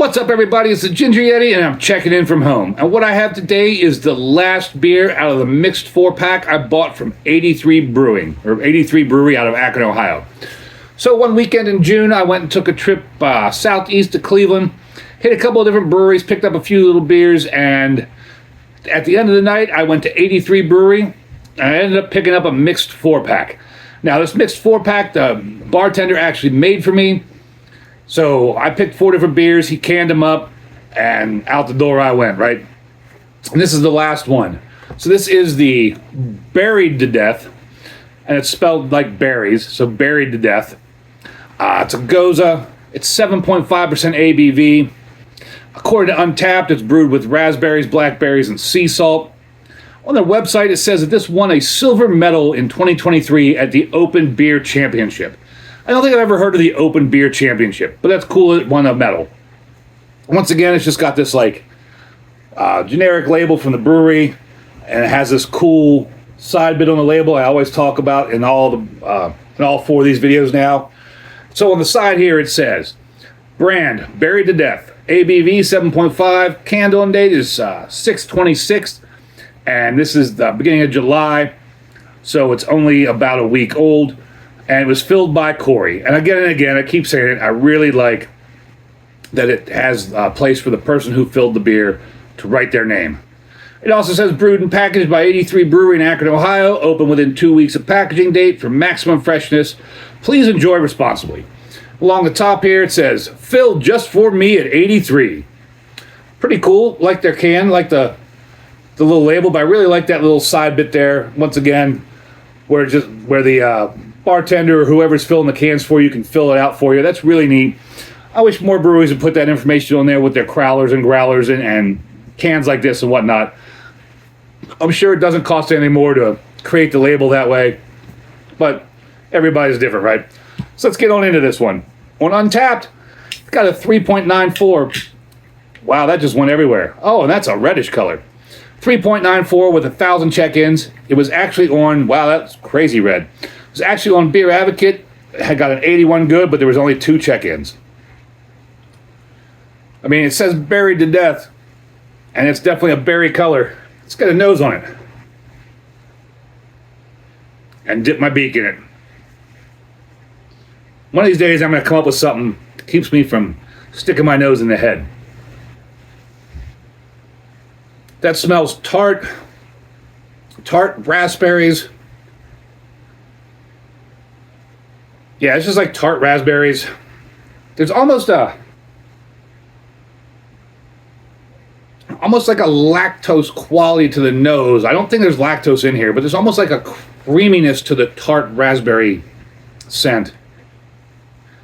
What's up, everybody? It's the Ginger Yeti, and I'm checking in from home. And what I have today is the last beer out of the mixed 4-pack I bought from 83 Brewing, or 83 Brewery out of Akron, Ohio. So one weekend in June, I went and took a trip southeast to Cleveland, hit a couple of different breweries, picked up a few little beers, and at the end of the night, I went to 83 Brewery, and I ended up picking up a mixed 4-pack. Now, this mixed 4-pack, the bartender actually made for me. So I picked 4 different beers, he canned them up, and out the door I went, right? And this is the last one. So this is the Berried to Death, and it's spelled like berries, so Berried to Death. It's a Gose, it's 7.5% ABV. According to Untapped, it's brewed with raspberries, blackberries, and sea salt. On their website, it says that this won a silver medal in 2023 at the Open Beer Championship. I don't think I've ever heard of the Open Beer Championship, but that's cool it won a medal. Once again, it's just got this like generic label from the brewery, and it has this cool side bit on the label I always talk about in all 4 of these videos now. So on the side here it says, brand, Berried to Death, ABV 7.5, canned on date is 6/26, and this is the beginning of July, so it's only about a week old. And it was filled by Corey. And again, I keep saying it, I really like that it has a place for the person who filled the beer to write their name. It also says brewed and packaged by 83 Brewery in Akron, Ohio, open within 2 weeks of packaging date for maximum freshness. Please enjoy responsibly. Along the top here it says, filled just for me at 83. Pretty cool, like their can, like the little label, but I really like that little side bit there. Once again, where the bartender or whoever's filling the cans for you can fill it out for you. That's really neat. I wish more breweries would put that information on there with their crowlers and growlers and cans like this and whatnot. I'm sure it doesn't cost anything more to create the label that way, but everybody's different, right? So let's get on into this one. On Untapped, it's got a 3.94. Wow, that just went everywhere. Oh, and that's a reddish color. 3.94 with 1,000 check-ins. It was actually on, wow, that's crazy red. It was actually on Beer Advocate. It had got an 81 good, but there was only 2 check-ins. I mean, it says Berried to Death, and it's definitely a berry color. It's got a nose on it. And dip my beak in it. One of these days, I'm going to come up with something that keeps me from sticking my nose in the head. That smells tart, raspberries. Yeah, it's just like tart raspberries. There's almost like a lactose quality to the nose. I don't think there's lactose in here, but there's almost like a creaminess to the tart raspberry scent.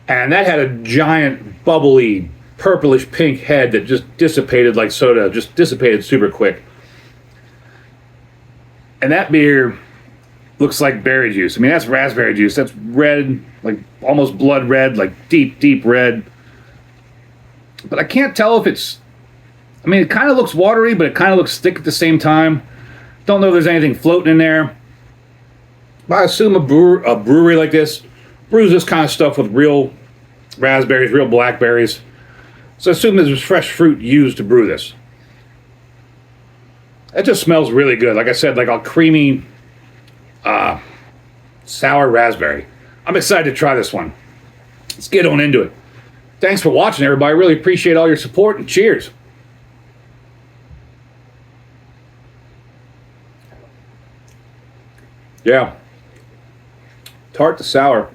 And that had a giant, bubbly, purplish pink head that just dissipated like soda, just dissipated super quick. And that beer looks like berry juice. I mean, that's raspberry juice. That's red, like almost blood red, like deep, deep red. But I can't tell if it's, I mean, it kind of looks watery, but it kind of looks thick at the same time. Don't know if there's anything floating in there. But I assume a brewery like this brews this kind of stuff with real raspberries, real blackberries. So I assume there's fresh fruit used to brew this. It just smells really good. Like I said, like a creamy, sour raspberry. I'm excited to try this one. Let's get on into it. Thanks for watching, everybody. I really appreciate all your support, and cheers. Yeah. Tart to sour.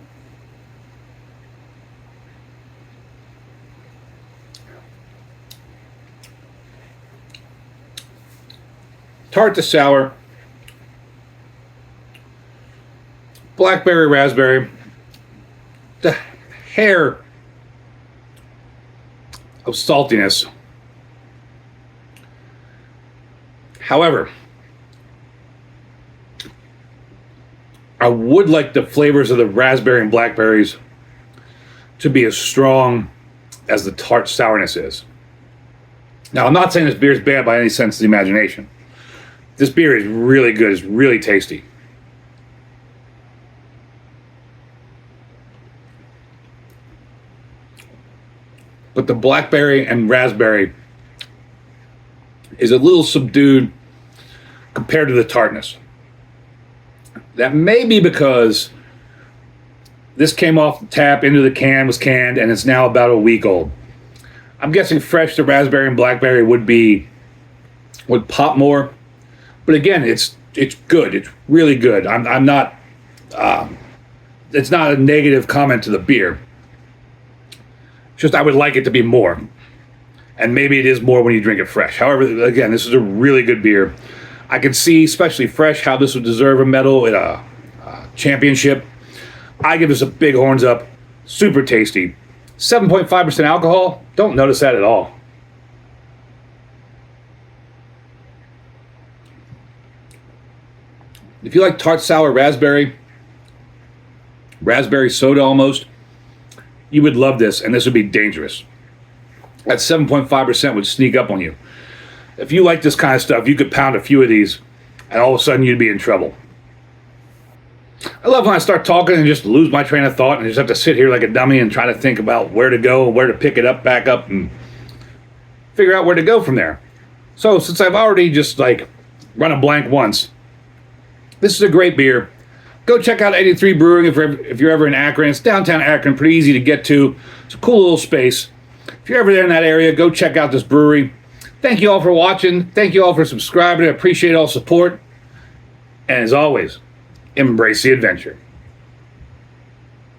Tart to sour. Blackberry, raspberry. The hair of saltiness. However, I would like the flavors of the raspberry and blackberries to be as strong as the tart sourness is. Now, I'm not saying this beer is bad by any sense of the imagination. This beer is really good. It's really tasty. but the blackberry and raspberry is a little subdued compared to the tartness. That may be because this came off the tap into the can, was canned, and it's now about a week old. I'm guessing fresh, the raspberry and blackberry would pop more. But again, it's good. It's really good. I'm not. It's not a negative comment to the beer. Just I would like it to be more, and maybe it is more when you drink it fresh. However, again, this is a really good beer. I can see, especially fresh, how this would deserve a medal at a championship. I give this a big horns up. Super tasty. 7.5% alcohol. Don't notice that at all. If you like tart sour raspberry soda almost, you would love this, and this would be dangerous. That 7.5% would sneak up on you. If you like this kind of stuff, you could pound a few of these, and all of a sudden you'd be in trouble. I love when I start talking and just lose my train of thought and just have to sit here like a dummy and try to think about where to go, where to pick it up, back up, and figure out where to go from there. So since I've already just run a blank once, this is a great beer. Go check out 83 Brewing if you're ever in Akron. It's downtown Akron, pretty easy to get to. It's a cool little space. If you're ever there in that area, go check out this brewery. Thank you all for watching. Thank you all for subscribing. I appreciate all support. And as always, embrace the adventure.